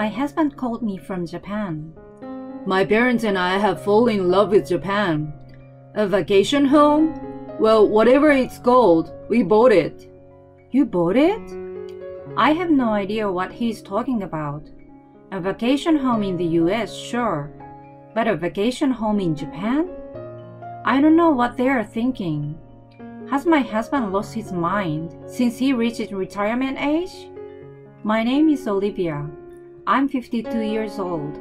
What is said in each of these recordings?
My husband called me from Japan. My parents and I have fallen in love with Japan. A vacation home? Well, whatever it's called, we bought it. You bought it? I have no idea what he's talking about. A vacation home in the US, sure. But a vacation home in Japan? I don't know what they are thinking. Has my husband lost his mind since he reached retirement age? My name is Olivia. I'm 52 years old.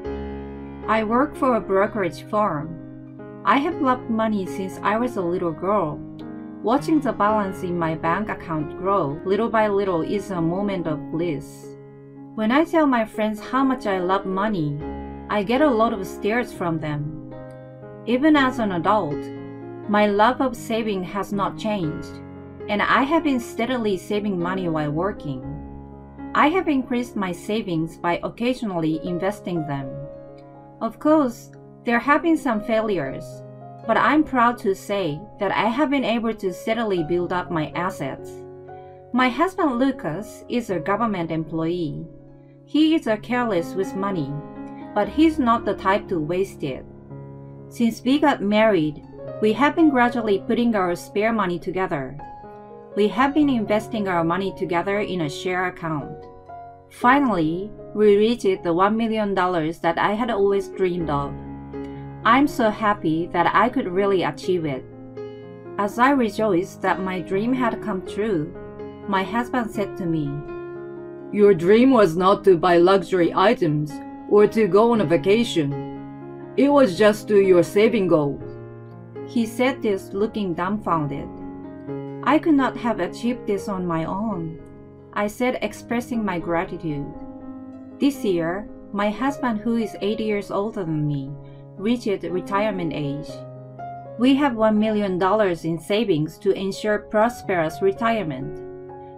I work for a brokerage firm. I have loved money since I was a little girl. Watching the balance in my bank account grow little by little is a moment of bliss. When I tell my friends how much I love money, I get a lot of stares from them. Even as an adult, my love of saving has not changed, and I have been steadily saving money while working. I have increased my savings by occasionally investing them. Of course, there have been some failures, but I'm proud to say that I have been able to steadily build up my assets. My husband Lucas is a government employee. He is careless with money, but he's not the type to waste it. Since we got married, we have been gradually putting our spare money together. We have been investing our money together in a share account. Finally, we reached the $1 million that I had always dreamed of. I'm so happy that I could really achieve it. As I rejoiced that my dream had come true, my husband said to me, "Your dream was not to buy luxury items or to go on a vacation. It was just to your saving goals." He said this looking dumbfounded. I could not have achieved this on my own, I said, expressing my gratitude. This year, my husband, who is 8 years older than me, reached retirement age. We have $1 million in savings to ensure prosperous retirement.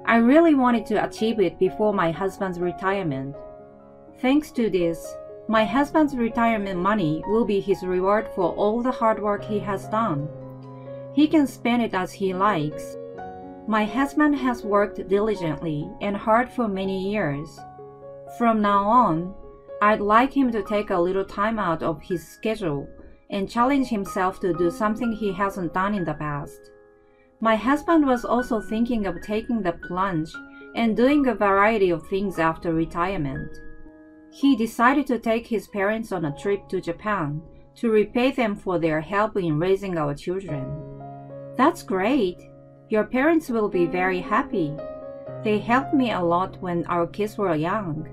I really wanted to achieve it before my husband's retirement. Thanks to this, my husband's retirement money will be his reward for all the hard work he has done. He can spend it as he likes. My husband has worked diligently and hard for many years. From now on, I'd like him to take a little time out of his schedule and challenge himself to do something he hasn't done in the past. My husband was also thinking of taking the plunge and doing a variety of things after retirement. He decided to take his parents on a trip to Japan to repay them for their help in raising our children. That's great. Your parents will be very happy. They helped me a lot when our kids were young.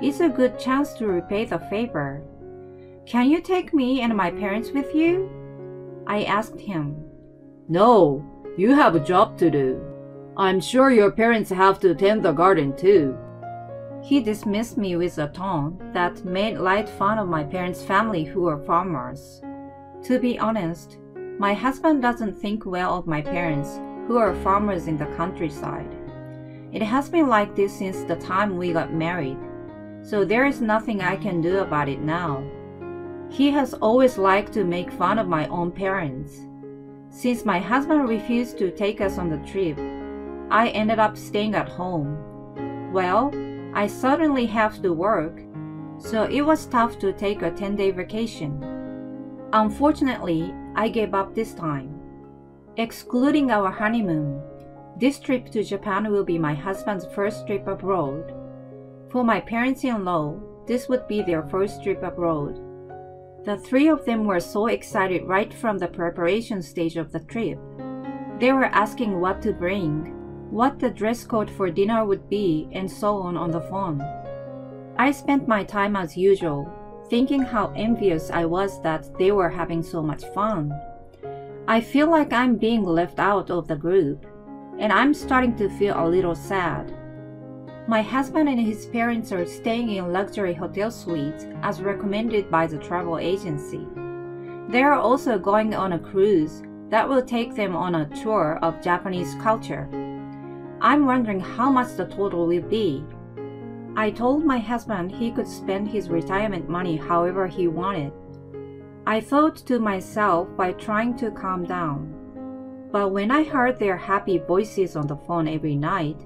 It's a good chance to repay the favor. Can you take me and my parents with you? I asked him. No, you have a job to do. I'm sure your parents have to tend the garden too. He dismissed me with a tone that made light fun of my parents' family who are farmers. To be honest, my husband doesn't think well of my parents who are farmers in the countryside. It has been like this since the time we got married, so there is nothing I can do about it now. He has always liked to make fun of my own parents. Since my husband refused to take us on the trip, I ended up staying at home. Well, I suddenly have to work, so it was tough to take a 10-day vacation. Unfortunately, I gave up this time. Excluding our honeymoon, this trip to Japan will be my husband's first trip abroad. For my parents-in-law, this would be their first trip abroad. The three of them were so excited right from the preparation stage of the trip. They were asking what to bring, what the dress code for dinner would be, and so on the phone. I spent my time as usual, thinking how envious I was that they were having so much fun. I feel like I'm being left out of the group, and I'm starting to feel a little sad. My husband and his parents are staying in luxury hotel suites as recommended by the travel agency. They are also going on a cruise that will take them on a tour of Japanese culture. I'm wondering how much the total will be. I told my husband he could spend his retirement money however he wanted. I thought to myself by trying to calm down. But when I heard their happy voices on the phone every night,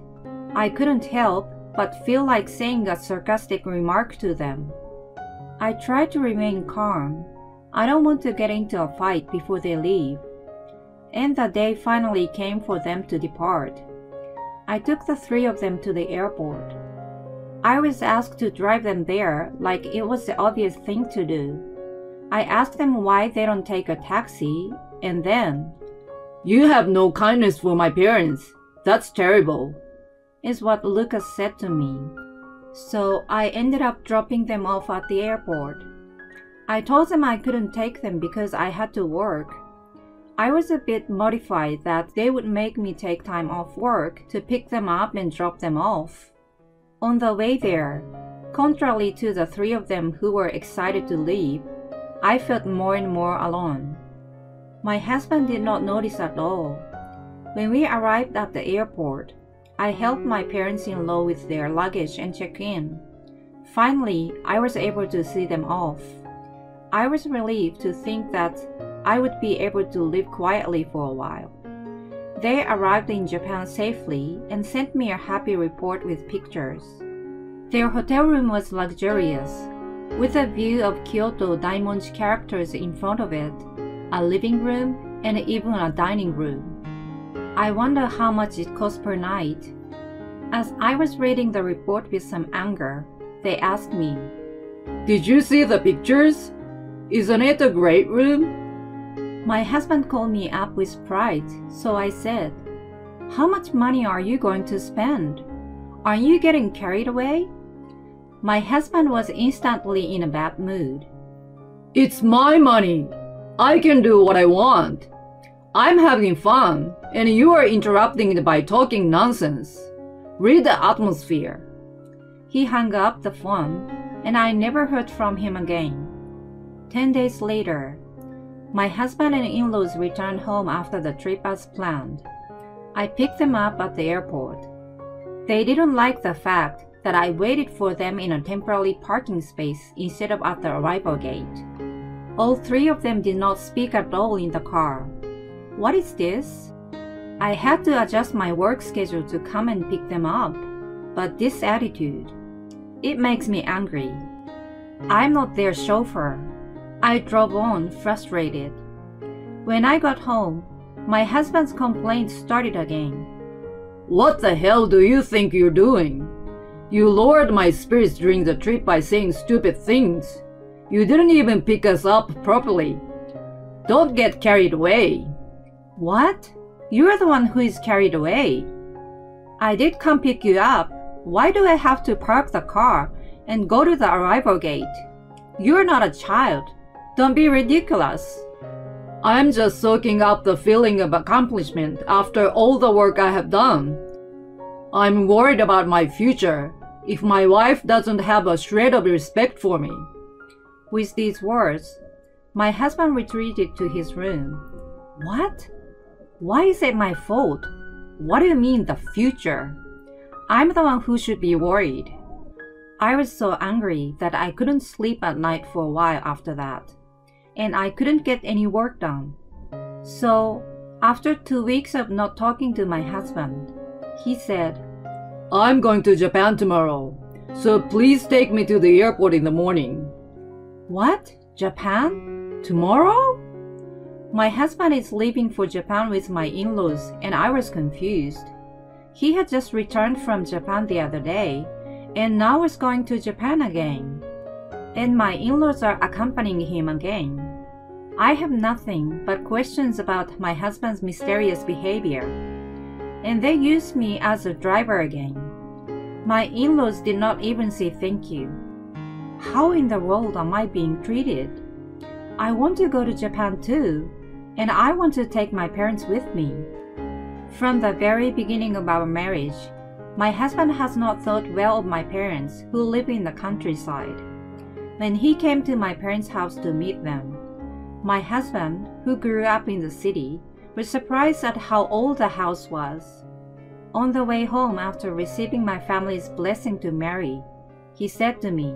I couldn't help but feel like saying a sarcastic remark to them. I try to remain calm. I don't want to get into a fight before they leave. And the day finally came for them to depart. I took the three of them to the airport. I was asked to drive them there like it was the obvious thing to do. I asked them why they don't take a taxi, and then, "You have no kindness for my parents. That's terrible," is what Lucas said to me. So I ended up dropping them off at the airport. I told them I couldn't take them because I had to work. I was a bit mortified that they would make me take time off work to pick them up and drop them off. On the way there, contrary to the three of them who were excited to leave, I felt more and more alone. My husband did not notice at all. When we arrived at the airport, I helped my parents-in-law with their luggage and check-in. Finally, I was able to see them off. I was relieved to think that I would be able to live quietly for a while. They arrived in Japan safely and sent me a happy report with pictures. Their hotel room was luxurious, with a view of Kyoto Daimonji characters in front of it, a living room, and even a dining room. I wonder how much it cost per night. As I was reading the report with some anger, they asked me, "Did you see the pictures? Isn't it a great room?" My husband called me up with pride, so I said, "How much money are you going to spend? Are you getting carried away?" My husband was instantly in a bad mood. "It's my money. I can do what I want. I'm having fun, and you are interrupting it by talking nonsense. Read the atmosphere." He hung up the phone, and I never heard from him again. 10 days later, my husband and in-laws returned home after the trip as planned. I picked them up at the airport. They didn't like the fact that I waited for them in a temporary parking space instead of at the arrival gate. All three of them did not speak at all in the car. What is this? I had to adjust my work schedule to come and pick them up, but this attitude, it makes me angry. I'm not their chauffeur. I drove on, frustrated. When I got home, my husband's complaints started again. "What the hell do you think you're doing? You lowered my spirits during the trip by saying stupid things. You didn't even pick us up properly. Don't get carried away." What? You're the one who is carried away. I did come pick you up. Why do I have to park the car and go to the arrival gate? You're not a child. Don't be ridiculous. I'm just soaking up the feeling of accomplishment after all the work I have done. I'm worried about my future if my wife doesn't have a shred of respect for me. With these words, my husband retreated to his room. What? Why is it my fault? What do you mean, the future? I'm the one who should be worried. I was so angry that I couldn't sleep at night for a while after that, and I couldn't get any work done. So, after 2 weeks of not talking to my husband, he said, "I'm going to Japan tomorrow, so please take me to the airport in the morning." What? Japan? Tomorrow? My husband is leaving for Japan with my in-laws, and I was confused. He had just returned from Japan the other day, and now was going to Japan again. And my in-laws are accompanying him again. I have nothing but questions about my husband's mysterious behavior. And they used me as a driver again. My in-laws did not even say thank you. How in the world am I being treated? I want to go to Japan too, and I want to take my parents with me. From the very beginning of our marriage, my husband has not thought well of my parents who live in the countryside. When he came to my parents' house to meet them, my husband, who grew up in the city, was surprised at how old the house was. On the way home after receiving my family's blessing to marry, he said to me,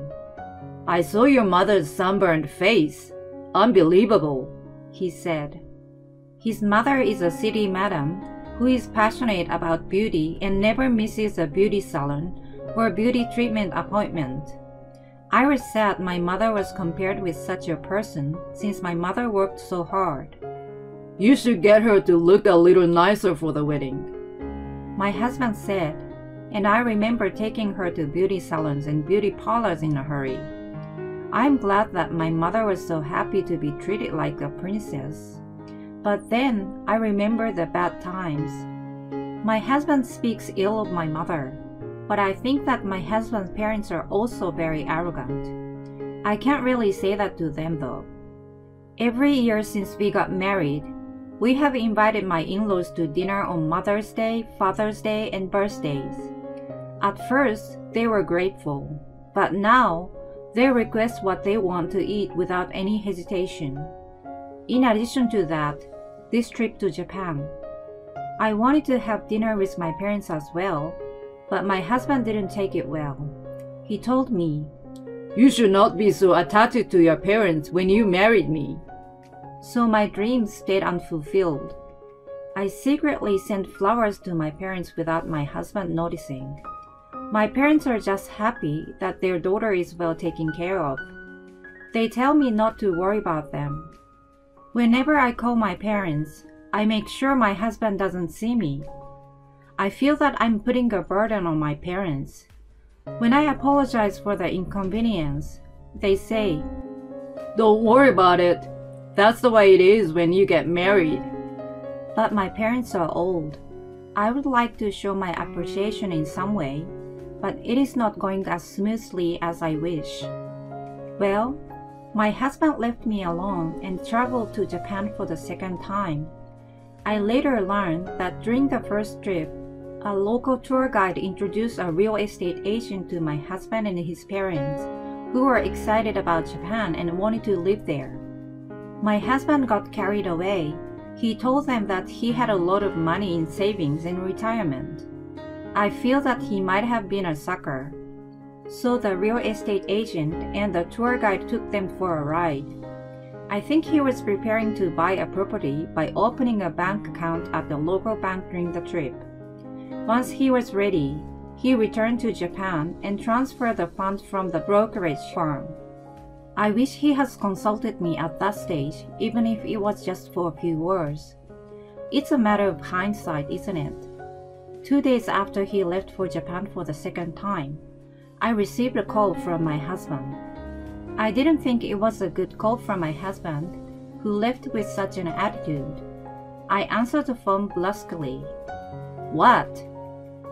"I saw your mother's sunburned face. Unbelievable," he said. His mother is a city madam who is passionate about beauty and never misses a beauty salon or beauty treatment appointment. I was sad my mother was compared with such a person since my mother worked so hard. You should get her to look a little nicer for the wedding, my husband said, and I remember taking her to beauty salons and beauty parlors in a hurry. I'm glad that my mother was so happy to be treated like a princess. But then I remember the bad times. My husband speaks ill of my mother, but I think that my husband's parents are also very arrogant. I can't really say that to them though. Every year since we got married, we have invited my in-laws to dinner on Mother's Day, Father's Day, and birthdays. At first, they were grateful, but now they request what they want to eat without any hesitation. In addition to that, this trip to Japan. I wanted to have dinner with my parents as well, but my husband didn't take it well. He told me, "You should not be so attached to your parents when you married me." So my dreams stayed unfulfilled. I secretly sent flowers to my parents without my husband noticing. My parents are just happy that their daughter is well taken care of. They tell me not to worry about them. Whenever I call my parents, I make sure my husband doesn't see me. I feel that I'm putting a burden on my parents. When I apologize for the inconvenience, they say, "Don't worry about it. That's the way it is when you get married." But my parents are old. I would like to show my appreciation in some way, but it is not going as smoothly as I wish. Well, my husband left me alone and traveled to Japan for the second time. I later learned that during the first trip, a local tour guide introduced a real estate agent to my husband and his parents, who were excited about Japan and wanted to live there. My husband got carried away. He told them that he had a lot of money in savings and retirement. I feel that he might have been a sucker. So the real estate agent and the tour guide took them for a ride. I think he was preparing to buy a property by opening a bank account at the local bank during the trip. Once he was ready, he returned to Japan and transferred the funds from the brokerage firm. I wish he has consulted me at that stage, even if it was just for a few words. It's a matter of hindsight, isn't it? 2 days after he left for Japan for the second time, I received a call from my husband. I didn't think it was a good call from my husband, who left with such an attitude. I answered the phone brusquely. "What?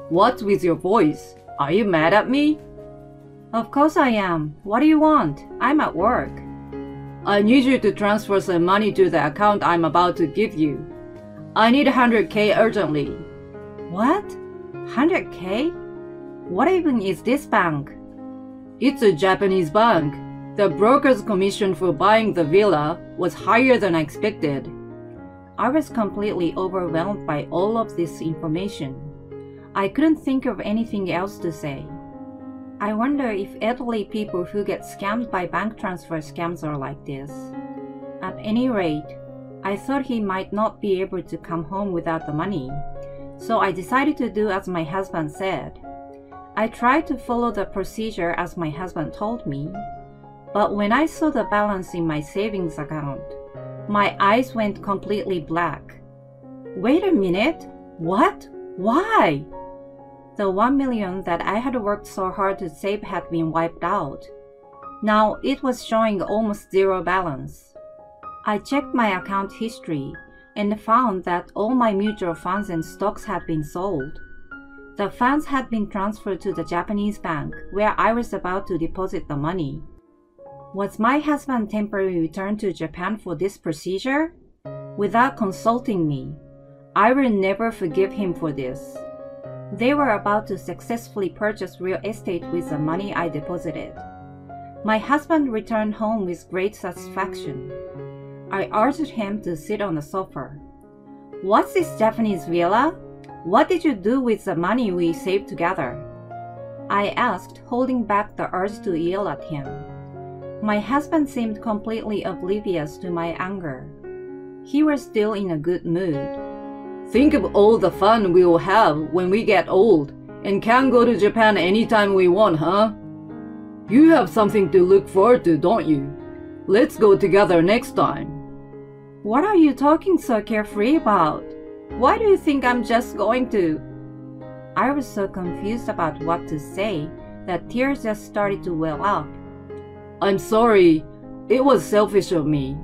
What's with your voice? Are you mad at me?" "Of course I am. What do you want? I'm at work." "I need you to transfer some money to the account I'm about to give you. I need 100K urgently." "What? 100K? What even is this bank?" "It's a Japanese bank. The broker's commission for buying the villa was higher than I expected." I was completely overwhelmed by all of this information. I couldn't think of anything else to say. I wonder if elderly people who get scammed by bank transfer scams are like this. At any rate, I thought he might not be able to come home without the money, so I decided to do as my husband said. I tried to follow the procedure as my husband told me, but when I saw the balance in my savings account, my eyes went completely black. Wait a minute, what? Why? The 1 million that I had worked so hard to save had been wiped out. Now it was showing almost zero balance. I checked my account history and found that all my mutual funds and stocks had been sold. The funds had been transferred to the Japanese bank where I was about to deposit the money. Was my husband temporarily returned to Japan for this procedure? Without consulting me, I will never forgive him for this. They were about to successfully purchase real estate with the money I deposited. My husband returned home with great satisfaction. I urged him to sit on the sofa. "What's this Japanese villa? What did you do with the money we saved together?" I asked, holding back the urge to yell at him. My husband seemed completely oblivious to my anger. He was still in a good mood. "Think of all the fun we will have when we get old and can go to Japan anytime we want, huh? You have something to look forward to, don't you? Let's go together next time. What are you talking so carefree about? Why do you think I'm just going to? I was so confused about what to say that tears just started to well up. I'm sorry, it was selfish of me.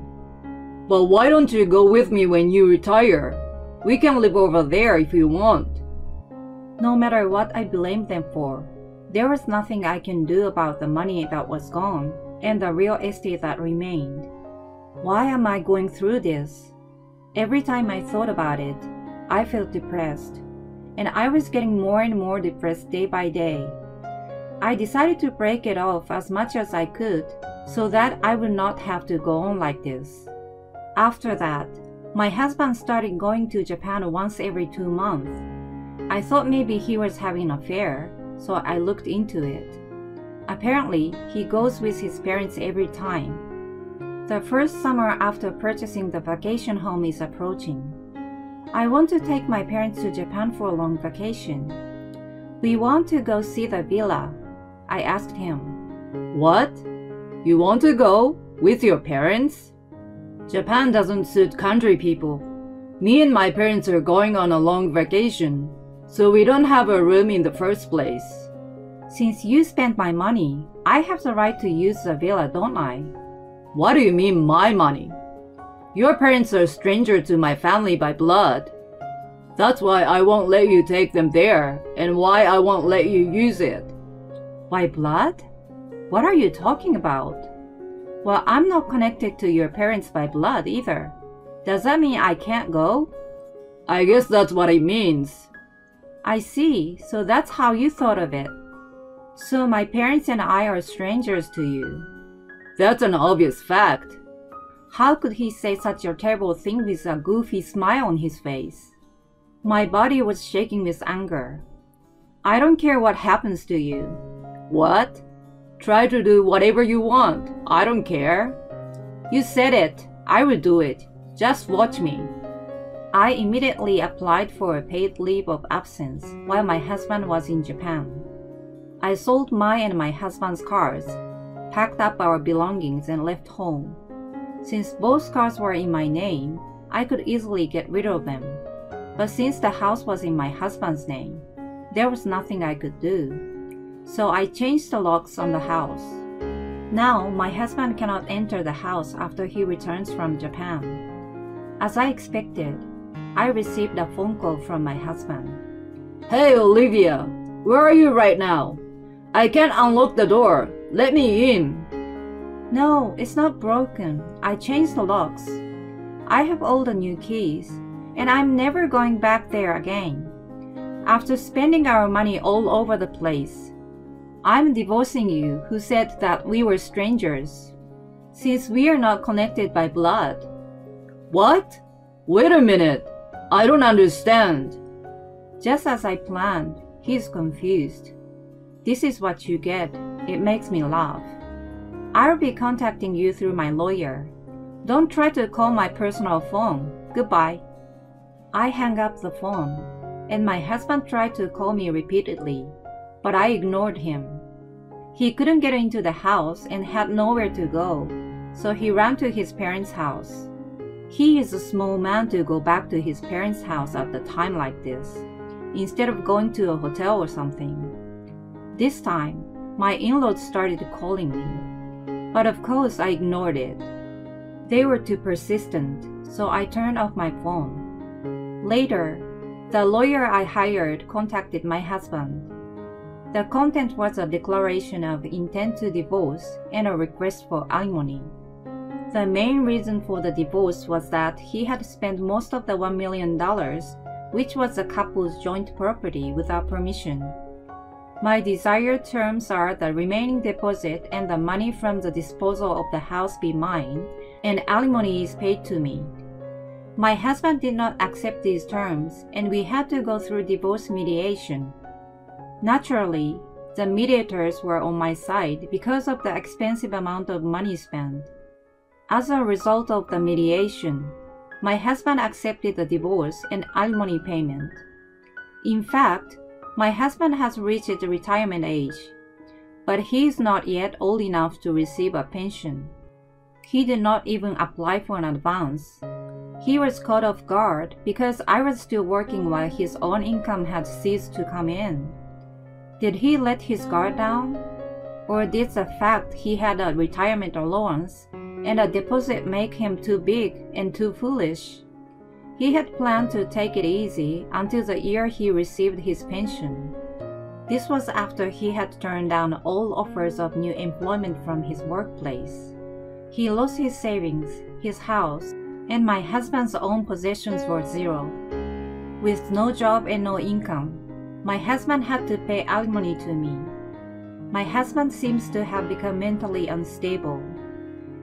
But why don't you go with me when you retire? We can live over there if you want. No matter what I blamed them for, there was nothing I can do about the money that was gone and the real estate that remained. Why am I going through this? Every time I thought about it, I felt depressed, and I was getting more and more depressed day by day. I decided to break it off as much as I could so that I would not have to go on like this. After that, my husband started going to Japan once every 2 months. I thought maybe he was having an affair, so I looked into it. Apparently, he goes with his parents every time. The first summer after purchasing the vacation home is approaching. I want to take my parents to Japan for a long vacation. We want to go see the villa. I asked him. What? You want to go with your parents? Japan doesn't suit country people. Me and my parents are going on a long vacation, so we don't have a room in the first place. Since you spent my money, I have the right to use the villa, don't I? What do you mean, my money? Your parents are strangers to my family by blood. That's why I won't let you take them there, and why I won't let you use it. By blood? What are you talking about? Well, I'm not connected to your parents by blood either. Does that mean I can't go? I guess that's what it means. I see, so that's how you thought of it. So my parents and I are strangers to you. That's an obvious fact. How could he say such a terrible thing with a goofy smile on his face? My body was shaking with anger. I don't care what happens to you. What? Try to do whatever you want. I don't care. You said it. I will do it. Just watch me. I immediately applied for a paid leave of absence while my husband was in Japan. I sold my and my husband's cars, packed up our belongings, and left home. Since both cars were in my name, I could easily get rid of them. But since the house was in my husband's name, there was nothing I could do. So I changed the locks on the house. Now my husband cannot enter the house after he returns from Japan. As I expected, I received a phone call from my husband. Hey Olivia, where are you right now? I can't unlock the door. Let me in. No, it's not broken. I changed the locks. I have all the new keys, and I'm never going back there again. After spending our money all over the place, I'm divorcing you who said that we were strangers, since we are not connected by blood. What? Wait a minute. I don't understand. Just as I planned, he's confused. This is what you get. It makes me laugh. I'll be contacting you through my lawyer. Don't try to call my personal phone. Goodbye. I hung up the phone, and my husband tried to call me repeatedly, but I ignored him. He couldn't get into the house and had nowhere to go, so he ran to his parents' house. He is a small man to go back to his parents' house at a time like this, instead of going to a hotel or something. This time, my in-laws started calling me, but of course I ignored it. They were too persistent, so I turned off my phone. Later, the lawyer I hired contacted my husband. The content was a declaration of intent to divorce and a request for alimony. The main reason for the divorce was that he had spent most of the $1 million, which was the couple's joint property, without permission. My desired terms are the remaining deposit and the money from the disposal of the house be mine, and alimony is paid to me. My husband did not accept these terms, and we had to go through divorce mediation. Naturally, the mediators were on my side because of the expensive amount of money spent. As a result of the mediation, my husband accepted the divorce and alimony payment. In fact, My husband has reached the retirement age, but he is not yet old enough to receive a pension. He did not even apply for an advance. He was caught off guard because I was still working while his own income had ceased to come in. Did he let his guard down? Or did the fact he had a retirement allowance and a deposit make him too big and too foolish? He had planned to take it easy until the year he received his pension. This was after he had turned down all offers of new employment from his workplace. He lost his savings, his house, and my husband's own possessions were zero. With no job and no income, my husband had to pay alimony to me. My husband seems to have become mentally unstable.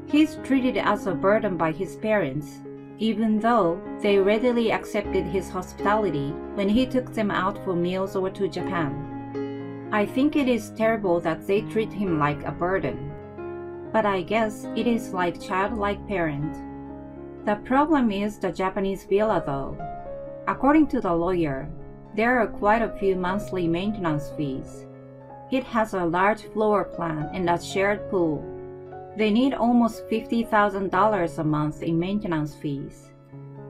He's treated as a burden by his parents, even though they readily accepted his hospitality when he took them out for meals or to Japan. I think it is terrible that they treat him like a burden. But I guess it is like childlike parent. The problem is the Japanese villa though. According to the lawyer, there are quite a few monthly maintenance fees. It has a large floor plan and a shared pool. They need almost $50,000 a month in maintenance fees.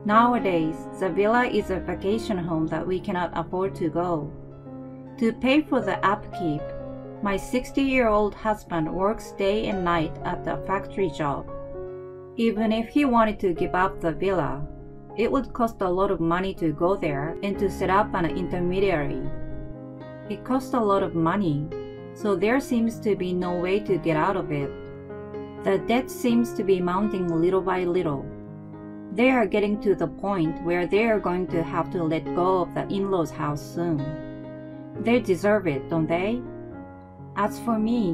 Nowadays, the villa is a vacation home that we cannot afford to go. To pay for the upkeep, my 60-year-old husband works day and night at the factory job. Even if he wanted to give up the villa, it would cost a lot of money to go there and to set up an intermediary. It costs a lot of money, so there seems to be no way to get out of it. The debt seems to be mounting little by little. They are getting to the point where they are going to have to let go of the in-laws' house soon. They deserve it, don't they? As for me,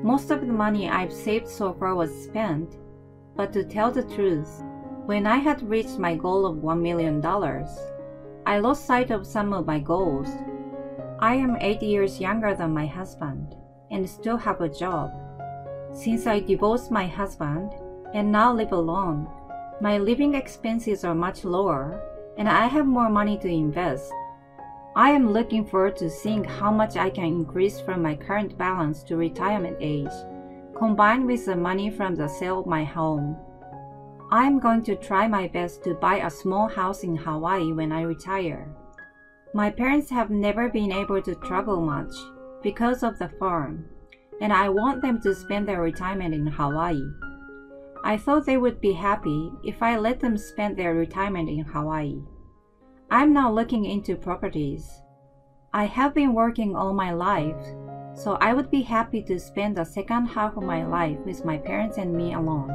most of the money I've saved so far was spent, but to tell the truth, when I had reached my goal of $1 million, I lost sight of some of my goals. I am 8 years younger than my husband and still have a job. Since I divorced my husband and now live alone, my living expenses are much lower and I have more money to invest. I am looking forward to seeing how much I can increase from my current balance to retirement age, combined with the money from the sale of my home. I am going to try my best to buy a small house in Hawaii when I retire. My parents have never been able to travel much because of the farm, and I want them to spend their retirement in Hawaii. I thought they would be happy if I let them spend their retirement in Hawaii. I'm now looking into properties. I have been working all my life, so I would be happy to spend the second half of my life with my parents and me alone.